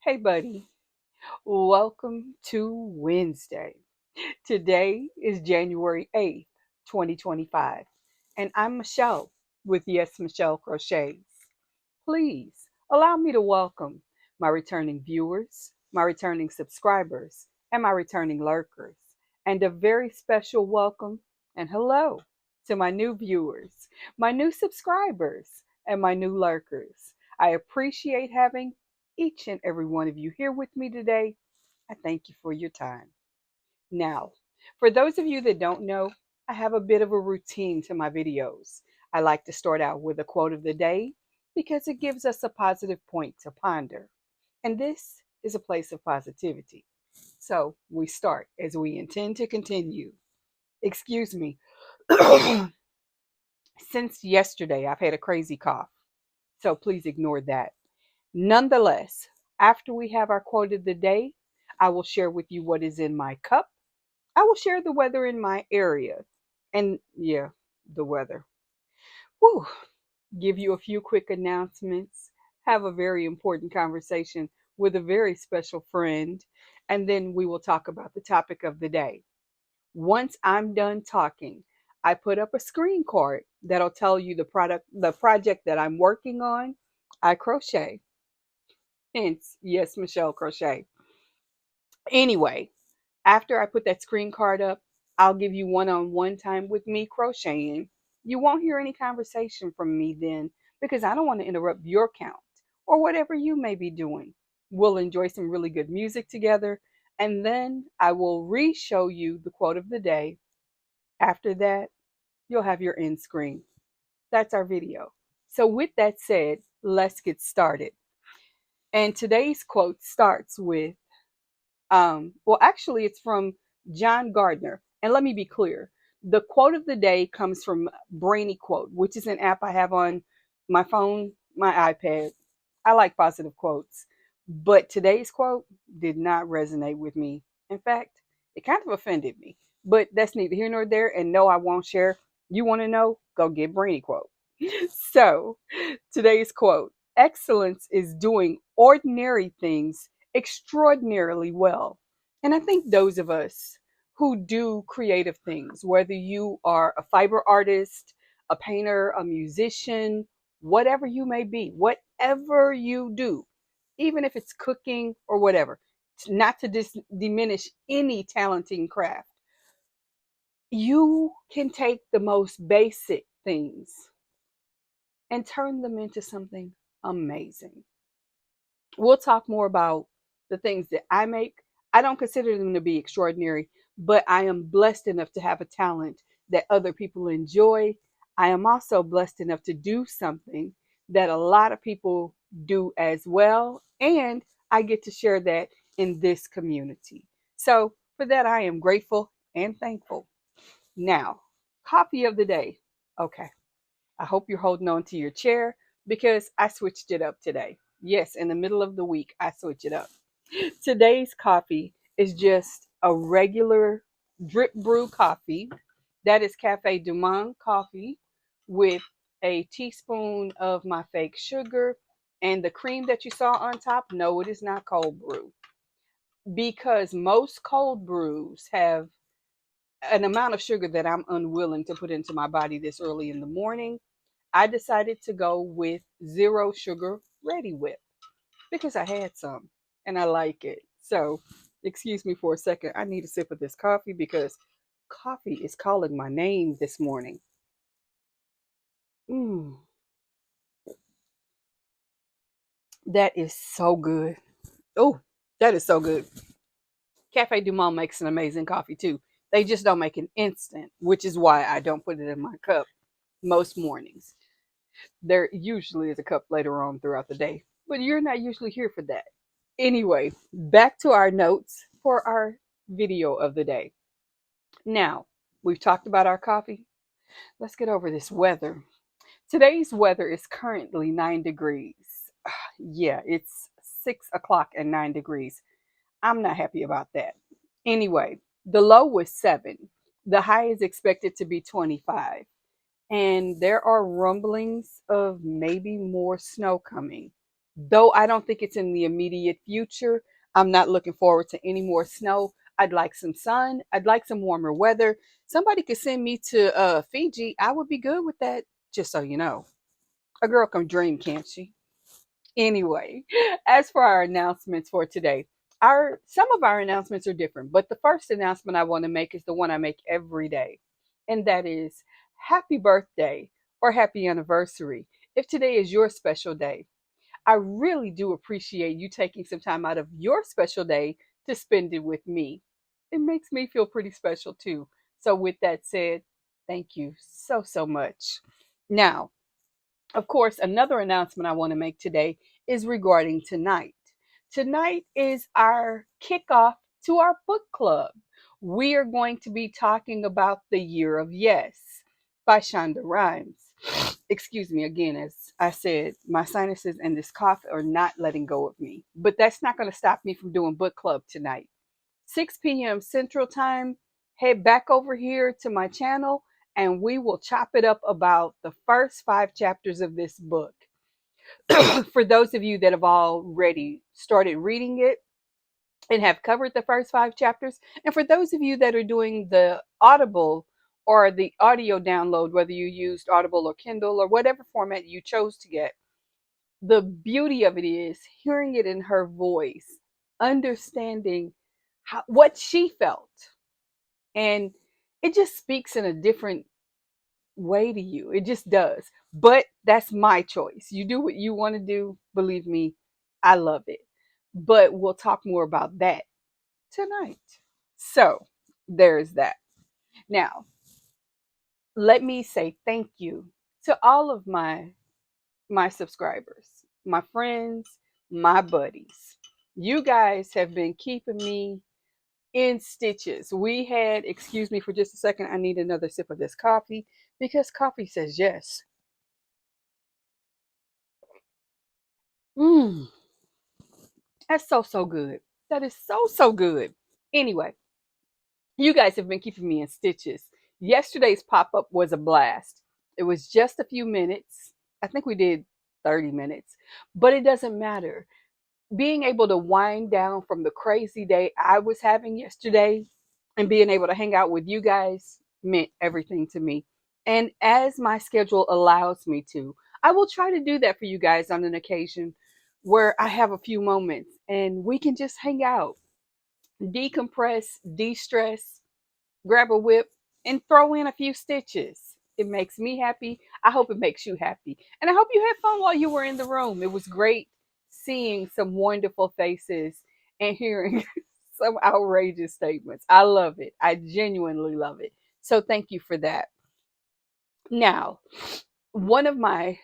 Hey, buddy. Welcome to Wednesday. Today is January 8th, 2025, and I'm Michelle with Yes Michelle Crochets. Please allow me to welcome my returning viewers, my returning subscribers, and my returning lurkers. And a very special welcome and hello to my new viewers, my new subscribers, and my new lurkers. I appreciate having each and every one of you here with me today. I thank you for your time. Now, for those of you that don't know, I have a bit of a routine to my videos. I like to start out with a quote of the day because it gives us a positive point to ponder. And this is a place of positivity. So we start as we intend to continue. Excuse me. Since yesterday, I've had a crazy cough. So please ignore that. Nonetheless, after we have our quote of the day, I will share with you what is in my cup. I will share the weather in my area. And yeah, the weather. Whew. Give you a few quick announcements, have a very important conversation with a very special friend, and then we will talk about the topic of the day. Once I'm done talking, I put up a screen card that'll tell you the project that I'm working on. I crochet. Hence, yes, Michelle Crochet. Anyway, after I put that screen card up, I'll give you one-on-one time with me crocheting. You won't hear any conversation from me then because I don't want to interrupt your count or whatever you may be doing. We'll enjoy some really good music together, and then I will re-show you the quote of the day. After that, you'll have your end screen. That's our video. So with that said, let's get started. And today's quote starts with actually, it's from John Gardner. And let me be clear, the quote of the day comes from Brainy Quote, which is an app I have on my phone, my iPad. I like positive quotes, but today's quote did not resonate with me. In fact, it kind of offended me, but that's neither here nor there. And no, I won't share. You want to know? Go get Brainy Quote. So, today's quote: excellence is doing ordinary things extraordinarily well. And I think those of us who do creative things, whether you are a fiber artist, a painter, a musician, whatever you may be, whatever you do, even if it's cooking or whatever, not to diminish any talenting craft, you can take the most basic things and turn them into something amazing. We'll talk more about the things that I make. I don't consider them to be extraordinary, but I am blessed enough to have a talent that other people enjoy. I am also blessed enough to do something that a lot of people do as well. And I get to share that in this community. So for that, I am grateful and thankful. Now, coffee of the day. Okay. I hope you're holding on to your chair because I switched it up today. Yes, in the middle of the week, I switch it up. Today's coffee is just a regular drip brew coffee. That is Cafe Du Monde coffee with a teaspoon of my fake sugar and the cream that you saw on top. No, it is not cold brew because most cold brews have an amount of sugar that I'm unwilling to put into my body this early in the morning. I decided to go with zero sugar ready whip because I had some and I like it. So, excuse me for a second. I need a sip of this coffee because coffee is calling my name this morning. Mm, that is so good. Oh, that is so good. Cafe Du Monde makes an amazing coffee too. They just don't make an instant, which is why I don't put it in my cup most mornings. There usually is a cup later on throughout the day, but you're not usually here for that. Anyway, back to our notes for our video of the day. Now, we've talked about our coffee. Let's get over this weather. Today's weather is currently 9 degrees. Yeah, it's 6 o'clock and 9 degrees. I'm not happy about that. Anyway, the low was 7. The high is expected to be 25. And there are rumblings of maybe more snow coming. Though I don't think it's in the immediate future, I'm not looking forward to any more snow. I'd like some sun. I'd like some warmer weather. Somebody could send me to Fiji. I would be good with that, just so you know. A girl can dream, can't she? Anyway, as for our announcements for today, our some of our announcements are different, but the first announcement I want to make is the one I make every day, and that is happy birthday or happy anniversary. If today is your special day, I really do appreciate you taking some time out of your special day to spend it with me. It makes me feel pretty special too. So, with that said, thank you so, so much. Now, of course, another announcement I want to make today is regarding tonight. Tonight is our kickoff to our book club. We are going to be talking about The Year of Yes by Shonda Rhimes. Excuse me again, as I said, my sinuses and this cough are not letting go of me. But that's not going to stop me from doing book club tonight. 6 p.m. Central Time, head back over here to my channel and we will chop it up about the first 5 chapters of this book. For those of you that have already started reading it and have covered the first 5 chapters, and for those of you that are doing the Audible or the audio download, whether you used Audible or Kindle or whatever format you chose to get, the beauty of it is hearing it in her voice, understanding what she felt. And it just speaks in a different way to you. It just does. But that's my choice. You do what you want to do. Believe me, I love it. But we'll talk more about that tonight. So there's that. Now, let me say thank you to all of my subscribers, my friends, my buddies. You guys have been keeping me in stitches. We had, excuse me for just a second, I need another sip of this coffee because coffee says yes. Mmm, that's so, so good. That is so, so good. Anyway, you guys have been keeping me in stitches. Yesterday's pop up was a blast. It was just a few minutes. I think we did 30 minutes, but it doesn't matter. Being able to wind down from the crazy day I was having yesterday and being able to hang out with you guys meant everything to me. And as my schedule allows me to, I will try to do that for you guys on an occasion where I have a few moments and we can just hang out, decompress, de stress, grab a whip, and throw in a few stitches. It makes me happy. I hope it makes you happy. And I hope you had fun while you were in the room. It was great seeing some wonderful faces and hearing some outrageous statements. I love it. I genuinely love it. So thank you for that. Now, one of my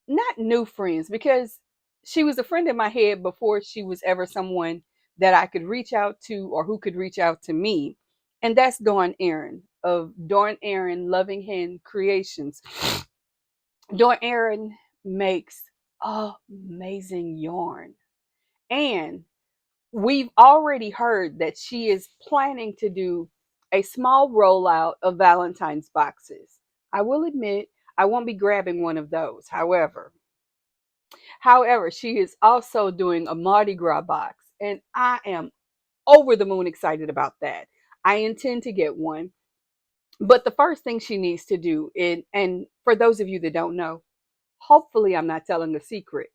not new friends, because she was a friend in my head before she was ever someone that I could reach out to or who could reach out to me. And that's Dawn Aaron of Dawn Aaron Loving Hand Creations. Dawn Aaron makes amazing yarn. And we've already heard that she is planning to do a small rollout of Valentine's boxes. I will admit, I won't be grabbing one of those. However, she is also doing a Mardi Gras box, and I am over the moon excited about that. I intend to get one, but the first thing she needs to do, and for those of you that don't know, hopefully I'm not telling a secret,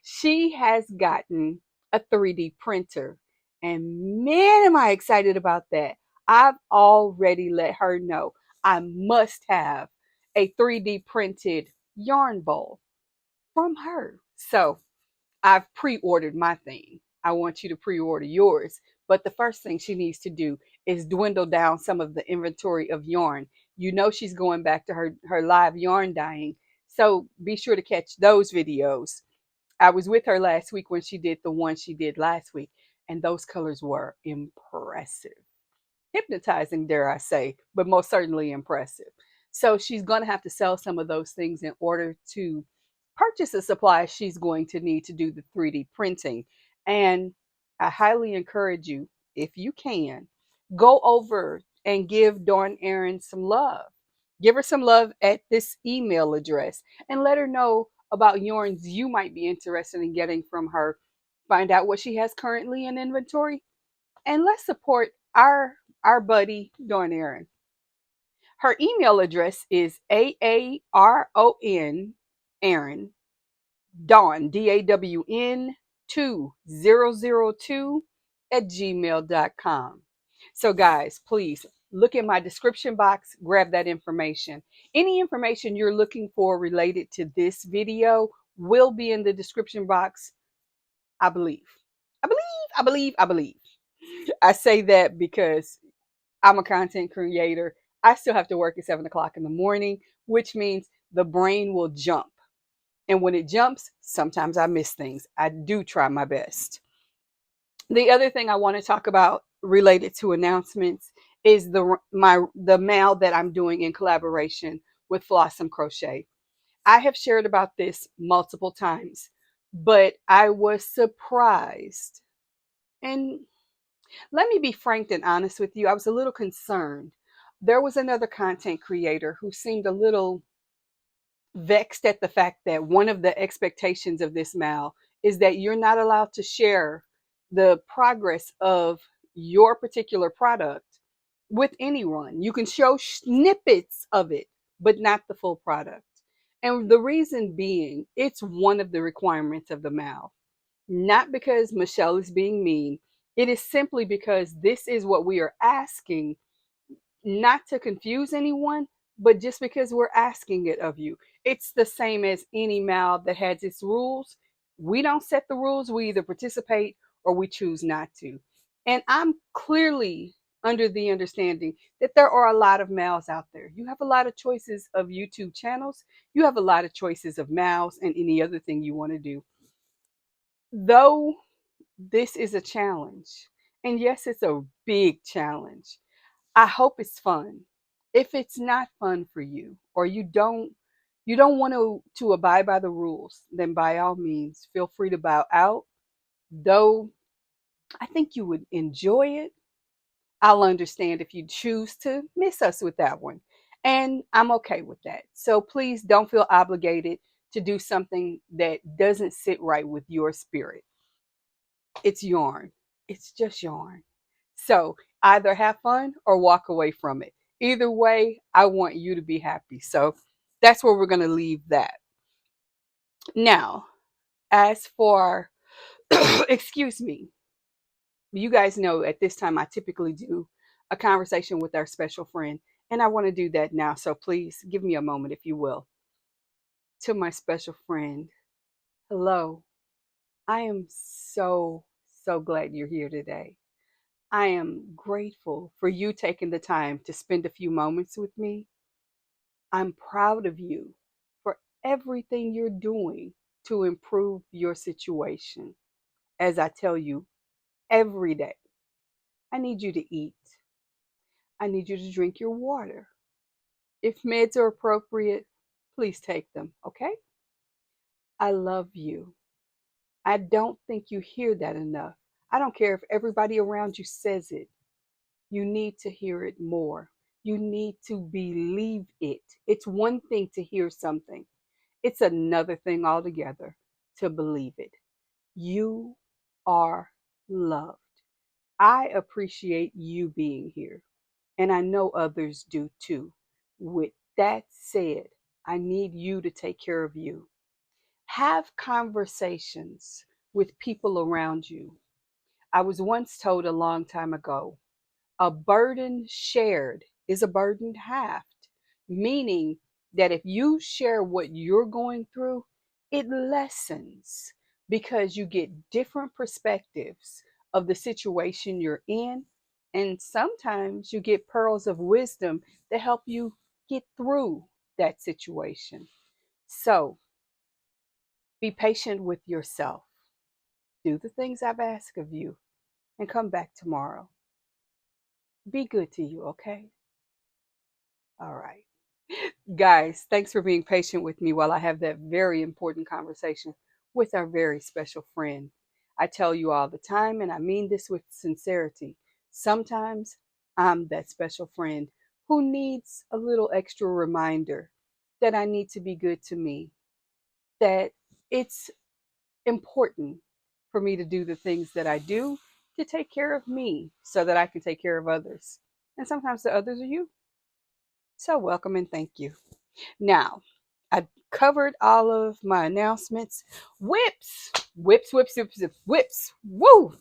she has gotten a 3D printer, and man, am I excited about that. I've already let her know I must have a 3D printed yarn bowl from her. So I've pre-ordered my thing. I want you to pre-order yours. But the first thing she needs to do is dwindle down some of the inventory of yarn. You know she's going back to her live yarn dyeing. So be sure to catch those videos. I was with her last week when she did the one she did last week, and those colors were impressive. Hypnotizing, dare I say, but most certainly impressive. So she's going to have to sell some of those things in order to purchase the supplies she's going to need to do the 3D printing. And I highly encourage you, if you can, go over and give Dawn Aaron some love. Give her some love at this email address and let her know about yarns you might be interested in getting from her. Find out what she has currently in inventory, and let's support our buddy Dawn Aaron. Her email address is AARON Aaron Dawn DAWN 2002 at gmail.com. So guys, please look in my description box, grab that information. Any information you're looking for related to this video will be in the description box. I believe. I believe. I say that because I'm a content creator. I still have to work at 7 o'clock in the morning, which means the brain will jump. And when it jumps, sometimes I miss things. I do try my best. The other thing I want to talk about related to announcements is the mail that I'm doing in collaboration with Flossom Crochet. I have shared about this multiple times, but I was surprised. And let me be frank and honest with you, I was a little concerned. There was another content creator who seemed a little vexed at the fact that one of the expectations of this mail is that you're not allowed to share the progress of your particular product with anyone. You can show snippets of it, but not the full product. And the reason being, it's one of the requirements of the mail. Not because Michelle is being mean, it is simply because this is what we are asking, not to confuse anyone, but just because we're asking it of you. It's the same as any MAL that has its rules. We don't set the rules. We either participate or we choose not to. And I'm clearly under the understanding that there are a lot of MALs out there. You have a lot of choices of YouTube channels. You have a lot of choices of MALs and any other thing you want to do. Though this is a challenge, and yes, it's a big challenge, I hope it's fun. If it's not fun for you, or you don't want to abide by the rules, then by all means feel free to bow out. Though I think you would enjoy it. I'll understand if you choose to miss us with that one. And I'm okay with that. So please don't feel obligated to do something that doesn't sit right with your spirit. It's yarn. It's just yarn. So either have fun or walk away from it. Either way, I want you to be happy. So that's where we're going to leave that. Now, as for, excuse me, you guys know at this time I typically do a conversation with our special friend, and I want to do that now. So please give me a moment, if you will. To my special friend, hello. I am so glad you're here today. I am grateful for you taking the time to spend a few moments with me. I'm proud of you for everything you're doing to improve your situation. As I tell you every day, I need you to eat. I need you to drink your water. If meds are appropriate, please take them, okay? I love you. I don't think you hear that enough. I don't care if everybody around you says it. You need to hear it more. You need to believe it. It's one thing to hear something, it's another thing altogether to believe it. You are loved. I appreciate you being here, and I know others do too. With that said, I need you to take care of you. Have conversations with people around you. I was once told a long time ago, a burden shared is a burden halved, meaning that if you share what you're going through, it lessens because you get different perspectives of the situation you're in. And sometimes you get pearls of wisdom that help you get through that situation. So be patient with yourself. Do the things I've asked of you and come back tomorrow. Be good to you, okay? All right. Guys, thanks for being patient with me while I have that very important conversation with our very special friend. I tell you all the time, and I mean this with sincerity. Sometimes I'm that special friend who needs a little extra reminder that I need to be good to me. that it's important for me to do the things that I do to take care of me so that I can take care of others. And sometimes the others are you. So, welcome and thank you. Now, I covered all of my announcements. Whips, whips, whips, whips, whips, whips. Woo!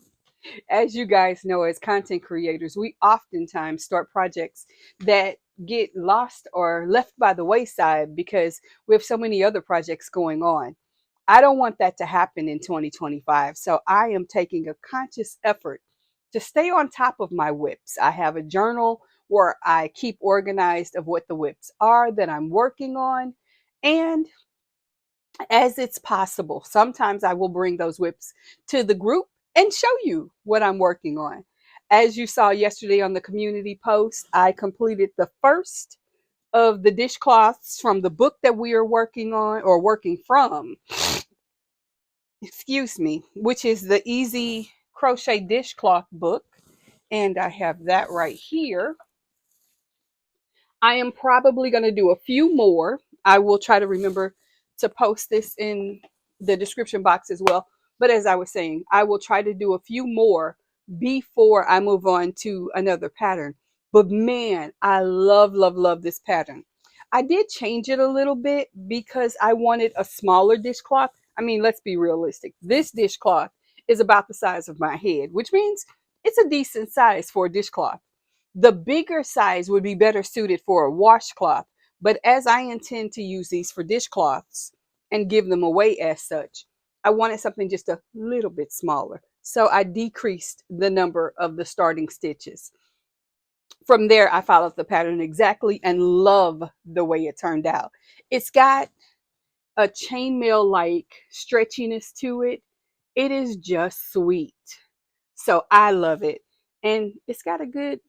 As you guys know, as content creators, we oftentimes start projects that get lost or left by the wayside because we have so many other projects going on. I don't want that to happen in 2025. So I am taking a conscious effort to stay on top of my whips. I have a journal where I keep organized of what the whips are that I'm working on. And as it's possible, sometimes I will bring those whips to the group and show you what I'm working on. As you saw yesterday on the community post, I completed the first of the dishcloths from the book that we are working on or working from, excuse me, which is the Easy Crochet Dishcloth book. And I have that right here. I am probably going to do a few more. I will try to remember to post this in the description box as well. But as I was saying, I will try to do a few more before I move on to another pattern. But man, I love, love, love this pattern. I did change it a little bit because I wanted a smaller dishcloth. I mean, let's be realistic. This dishcloth is about the size of my head, which means it's a decent size for a dishcloth. The bigger size would be better suited for a washcloth, but as I intend to use these for dishcloths and give them away as such, I wanted something just a little bit smaller. So I decreased the number of the starting stitches. From there, I followed the pattern exactly and love the way it turned out. It's got a chainmail like stretchiness to it. It is just sweet. So I love it. And it's got a good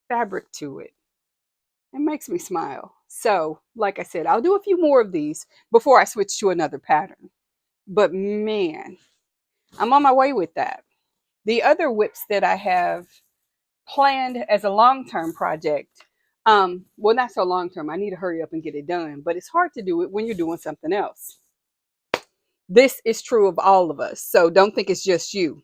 fabric to it. It makes me smile. So, like I said, I'll do a few more of these before I switch to another pattern. But man, I'm on my way with that. The other whips that I have planned as a long-term project, well, not so long-term. I need to hurry up and get it done, but it's hard to do it when you're doing something else. This is true of all of us, so don't think it's just you.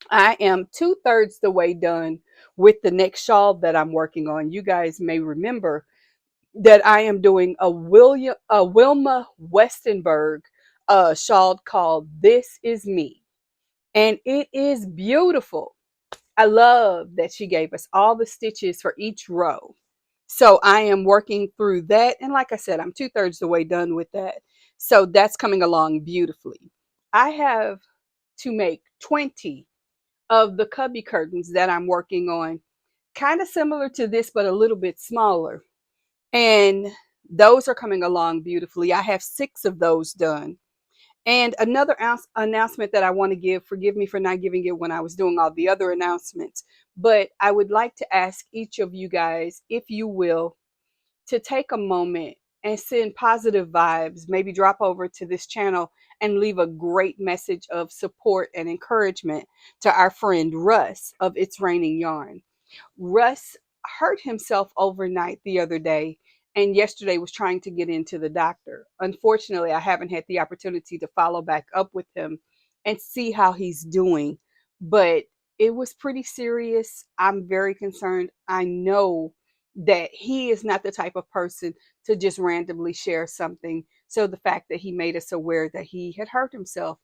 I am 2/3 the way done with the next shawl that I'm working on. You guys may remember that I am doing a Wilma Westenberg shawl called This Is Me. And it is beautiful. I love that she gave us all the stitches for each row. So I am working through that. And like I said, I'm 2/3 the way done with that. So that's coming along beautifully. I have to make 20 of the cubby curtains that I'm working on, kind of similar to this, but a little bit smaller. And those are coming along beautifully. I have 6 of those done. And another announcement that I want to give, forgive me for not giving it when I was doing all the other announcements, but I would like to ask each of you guys, if you will, to take a moment and send positive vibes, maybe drop over to this channel and leave a great message of support and encouragement to our friend Russ of It's Raining Yarn. Russ hurt himself overnight the other day and yesterday was trying to get into the doctor. Unfortunately, I haven't had the opportunity to follow back up with him and see how he's doing, but it was pretty serious. I'm very concerned. I know that he is not the type of person to just randomly share something. So the fact that he made us aware that he had hurt himself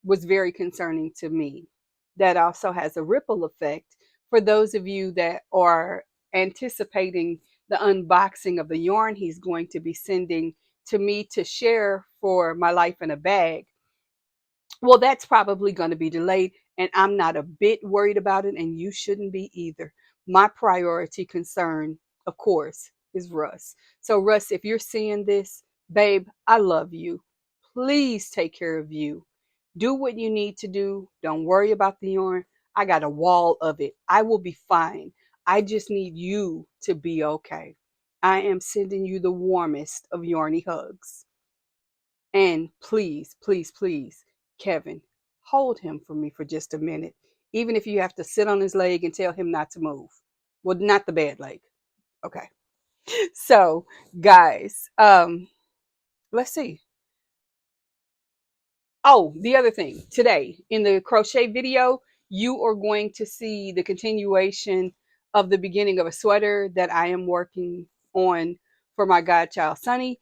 was very concerning to me. That also has a ripple effect for those of you that are anticipating the unboxing of the yarn he's going to be sending to me to share for my life in a bag. Well, that's probably going to be delayed, and I'm not a bit worried about it, and you shouldn't be either. My priority concern, of course, is Russ. So, Russ, if you're seeing this, babe, I love you. Please take care of you. Do what you need to do. Don't worry about the yarn. I got a wall of it. I will be fine. I just need you to be okay. I am sending you the warmest of yarny hugs. And please, please, please, Kevin, hold him for me for just a minute, even if you have to sit on his leg and tell him not to move. Well, not the bad leg. Okay. So, guys, let's see. Oh, the other thing, today in the crochet video, you are going to see the continuation of the beginning of a sweater that I am working on for my godchild Sonny.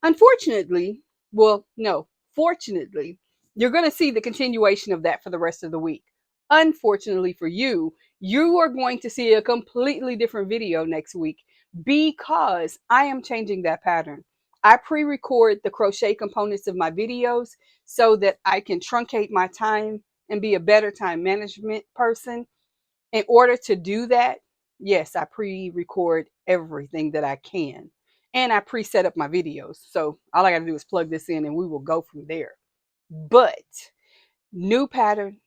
Unfortunately, well, no, fortunately, you're going to see the continuation of that for the rest of the week. Unfortunately for you, you are going to see a completely different video next week because I am changing that pattern. I pre-record the crochet components of my videos so that I can truncate my time and be a better time management person. In order to do that, yes, I pre-record everything that I can. And I pre-set up my videos. So all I got to do is plug this in and we will go from there. But new pattern,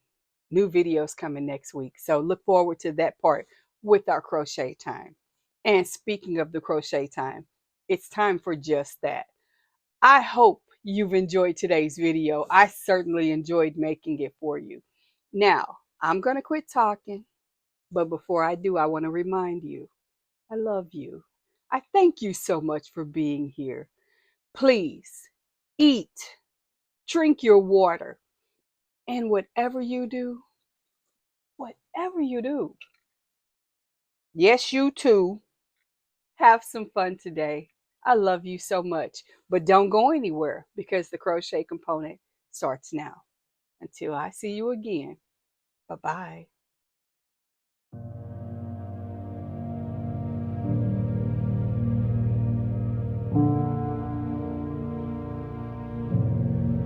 new videos coming next week. So look forward to that part with our crochet time. And speaking of the crochet time, it's time for just that. I hope you've enjoyed today's video. I certainly enjoyed making it for you. Now, I'm going to quit talking, but before I do, I want to remind you, I love you. I thank you so much for being here. Please eat, drink your water, and whatever you do, yes, you too, have some fun today. I love you so much, but don't go anywhere because the crochet component starts now. Until I see you again, bye-bye.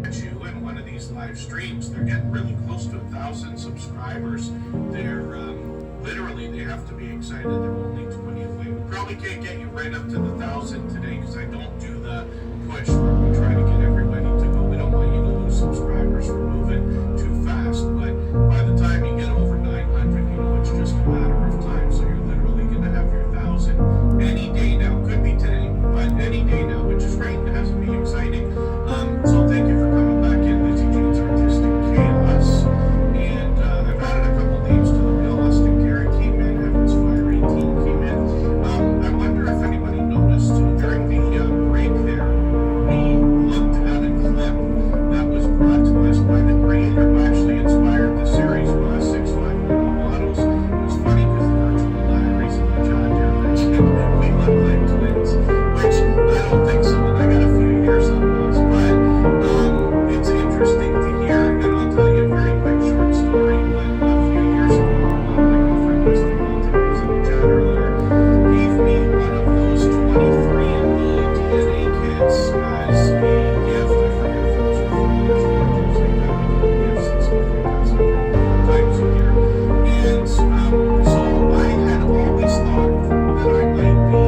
You in one of these live streams. They're getting really close to 1,000 subscribers. They're literally, they have to be excited. They're only 20 away. We probably can't get you right up to the 1,000 today because I don't do the push where we try to get everybody to go. We don't want you to lose subscribers for moving too fast. But by the time you get over 900, you know, it's just a matter of time. So you're literally going to have your 1,000 any day now. Could be today, but any day now, which is great. It has to be exciting. So thank you for coming back in, Lizzie Jean's Artistic Chaos. And I've added a couple names to the bill. Austin Garrett came in, Evans Fire 18 came in. I wonder if anybody noticed during the break there, we looked at a clip that was brought to us by the creator who actually inspired the series, 651 Models. It was funny because the virtual diaries and the John Deere mentioned we look like twins, which I don't think so. And I got a few years on those, but it's interesting to hear, and I'll tell you a very quick short story. But a few years ago, my girlfriend was the Walton, who was in the chat earlier, gave me one of those 23andMe DNA kits as a gift. I forget if it was for Father's Day or things like that. We do gifts and stuff like that several times a year. And so I had always thought that I might be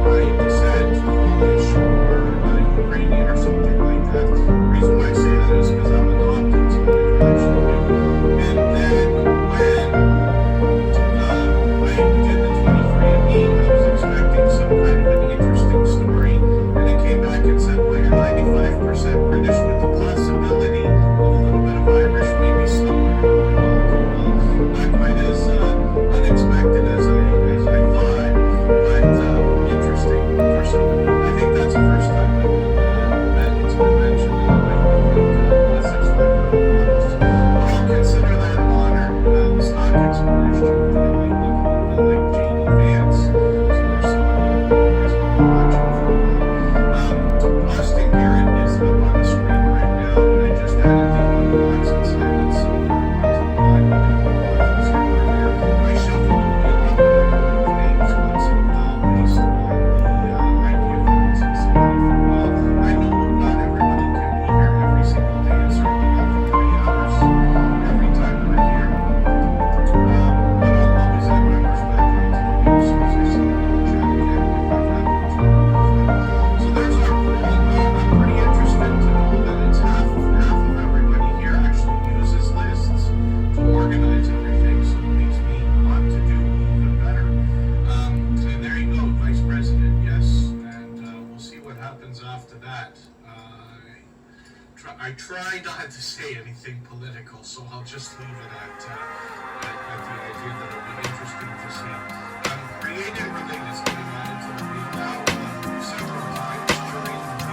by descent Polish or Ukrainian or something like that. The reason why I say that is because I'm adopted, so I actually do. And then when I did the 23andMe, I was expecting some kind of an interesting story, and it came back and said, well, you're 95% British with the possibility of a little bit of Irish, maybe somewhere. Well, not quite as unexpected as I thought, but interesting for somebody. I think that's the first time it's been mentioned that I might look like 651 models. But I'll consider that an honor. The stock exposure, I might look a little bit like J.D. Vance. So there's somebody who has been watching for a while. Austin Garrett is up on the screen right now, and I just added the unbox and silence somewhere onto the live. We did unboxes here earlier. I shuffle the wheel up and I remove names once in a while based on the idea of having somebody for a while. I know not everybody can be here every single day. It's certainly not for 3 hours every time we're here. But I'll always add members back onto the wheel as soon as I see them in the chat again if I've had them too long. So there's our poll. I'm pretty interested to know that it's half of everybody here actually uses lists to organize everything, so it makes me want to do even better. And there you go, Vice President, yes, and we'll see what happens after that. I try not to say anything political, so I'll just leave it at the idea that it'll be interesting to see. Create and Relate is getting added to the wheel now several times during the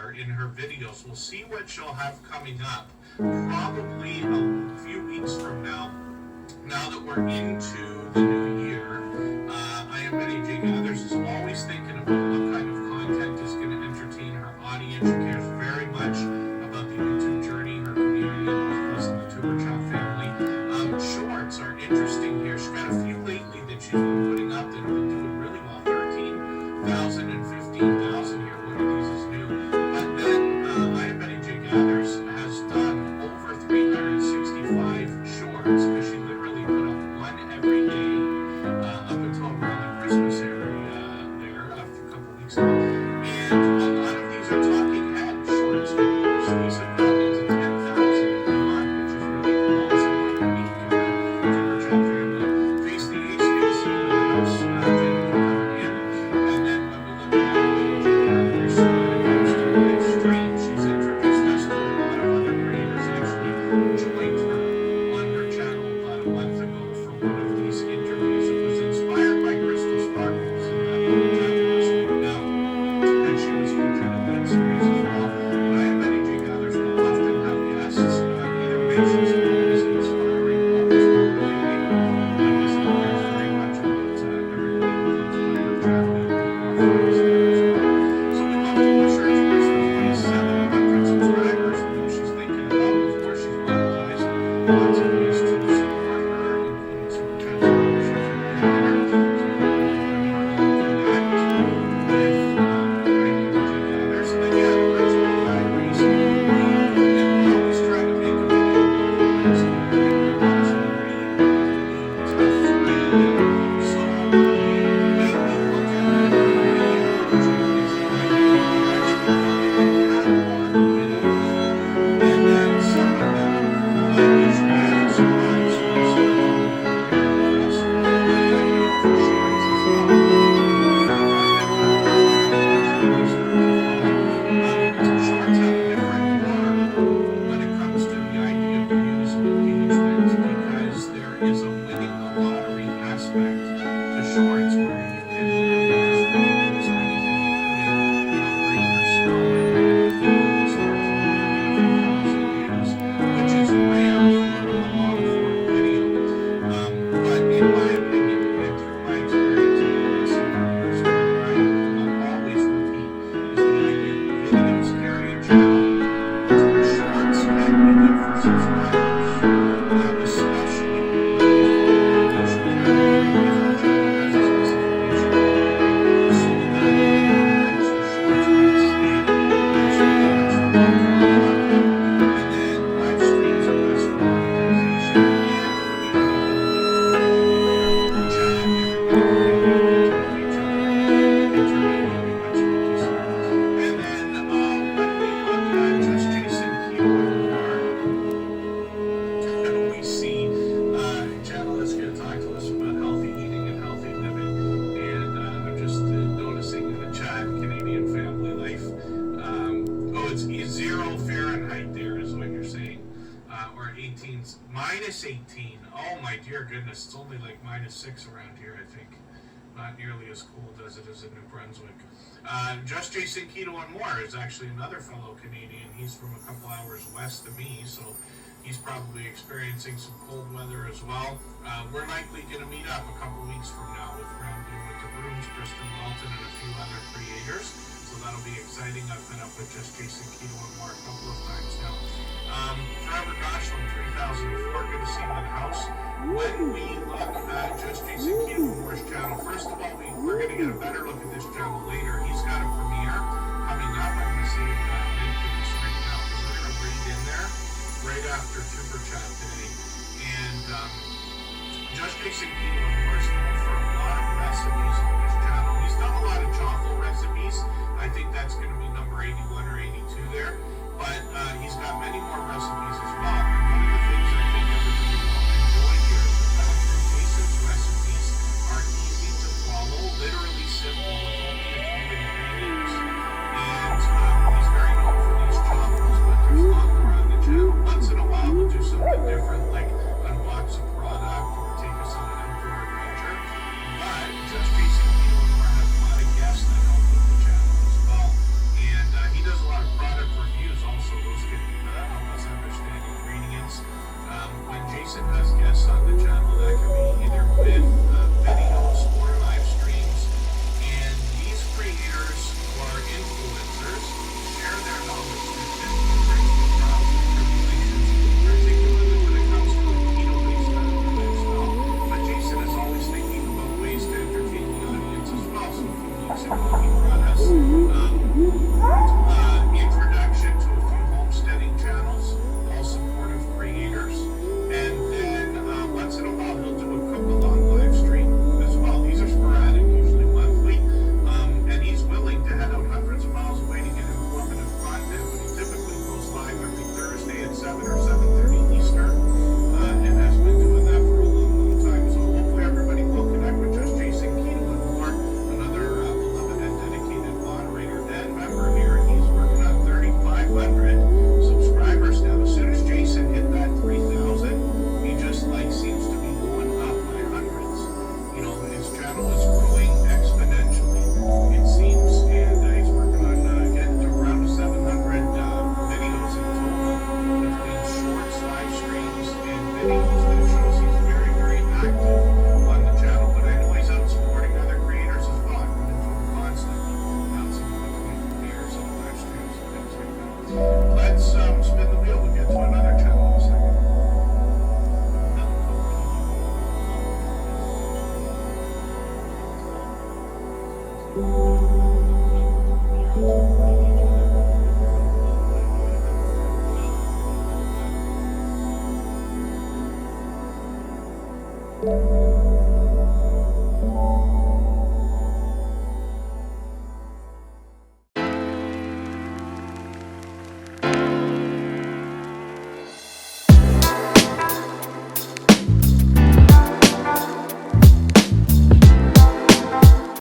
her in her videos. We'll see what she'll have coming up probably a few weeks from now. Now that we're into the new year, I am Betty J. Gathers is always thinking about what kind of content is going to entertain her audience. She cares very much about the YouTube journey, her community, and us in the Tuber Chat family. Shorts are interesting here. She's got a few lately that she's been putting up that have been doing really well. 13,000 and 15,000 here. One of these is new. But then I am Betty J. Gathers has done over 365 shorts because she literally put up one every day up until around the Christmas area there after a couple weeks ago. And a lot of these are talking head shorts videos. These have gotten into 10,000 and beyond, which is really cool and something unique in the Tuber Chat family. Face the Ace can see in the house coming in. And then when we look at Betty J. Gathers, when it comes to live stream, she's introduced us to a lot of other creators. Actually joined her on her channel about a month ago for one of these interviews. It was inspired by Crystal Sparkles in that channel this week now, and she was featured in that series as well. But I am Betty J. Gathers will often have guests, either mentions always inspiring, always motivating. Obviously cares very much about everybody who comes by her channel and our friends there as well. So we'd love to push her towards the 2,700 subscribers that she's thinking about before she's monetized. Lots of ways to support her, including Super Chat donations right there. So we'll definitely go through that with Betty J. Gathers. And then, yeah, the Virtual Diaries. We always try to make a video about the Wednesday. I think there was a really tough Friday. So the way we look at it, the way we approach it is the idea that we actually look at a catalog of videos. And then some of them usually have some rhymes, so we sort of call them prepared for us. But the idea for shorts as well, that we're released them to follow. Shorts have a different norm when it comes to the idea of views and engagement because there is a winning the lottery aspect to shorts where you can literally just repost anything you put in, rain or snow, and you will start to log in a few thousand views, which is rare for a long form video. But in my opinion, and through my experience of doing this over the years, where I will always repeat is the idea that videos carry a channel. Shorts can be good for subscribers, especially if you usually have if your channel has a specification code so that as the shorts get stable, eventually that's the long form content. And then live streams are best for monetization. And when you have the ability to chat, everybody can get involved with each other and intermediate much like you see. And then when we look at just Jason Keto and more, we see a channel that's going to talk to us about healthy eating and healthy living. And I'm just noticing in the chat, Canadian family life. It's 0 Fahrenheit there is what you're saying. Or 18, minus 18. Oh my dear goodness, it's only like -6 around here, I think. Not nearly as cold as it is in New Brunswick. Just Jason Keto and More is actually another fellow Canadian. He's from a couple hours west of me, so he's probably experiencing some cold weather as well. We're likely going to meet up a couple weeks from now with Rambling with the Rooms, Kristen Walton, and a few other creators. So that'll be exciting. I've been up with Just Jason Keto and More a couple of times now. Forever Goshland 3004, good to see you in the house. When we look at Just Jason Keto and More's channel, first of all, we're going to get a better look at this channel later. He's got a premiere coming up. I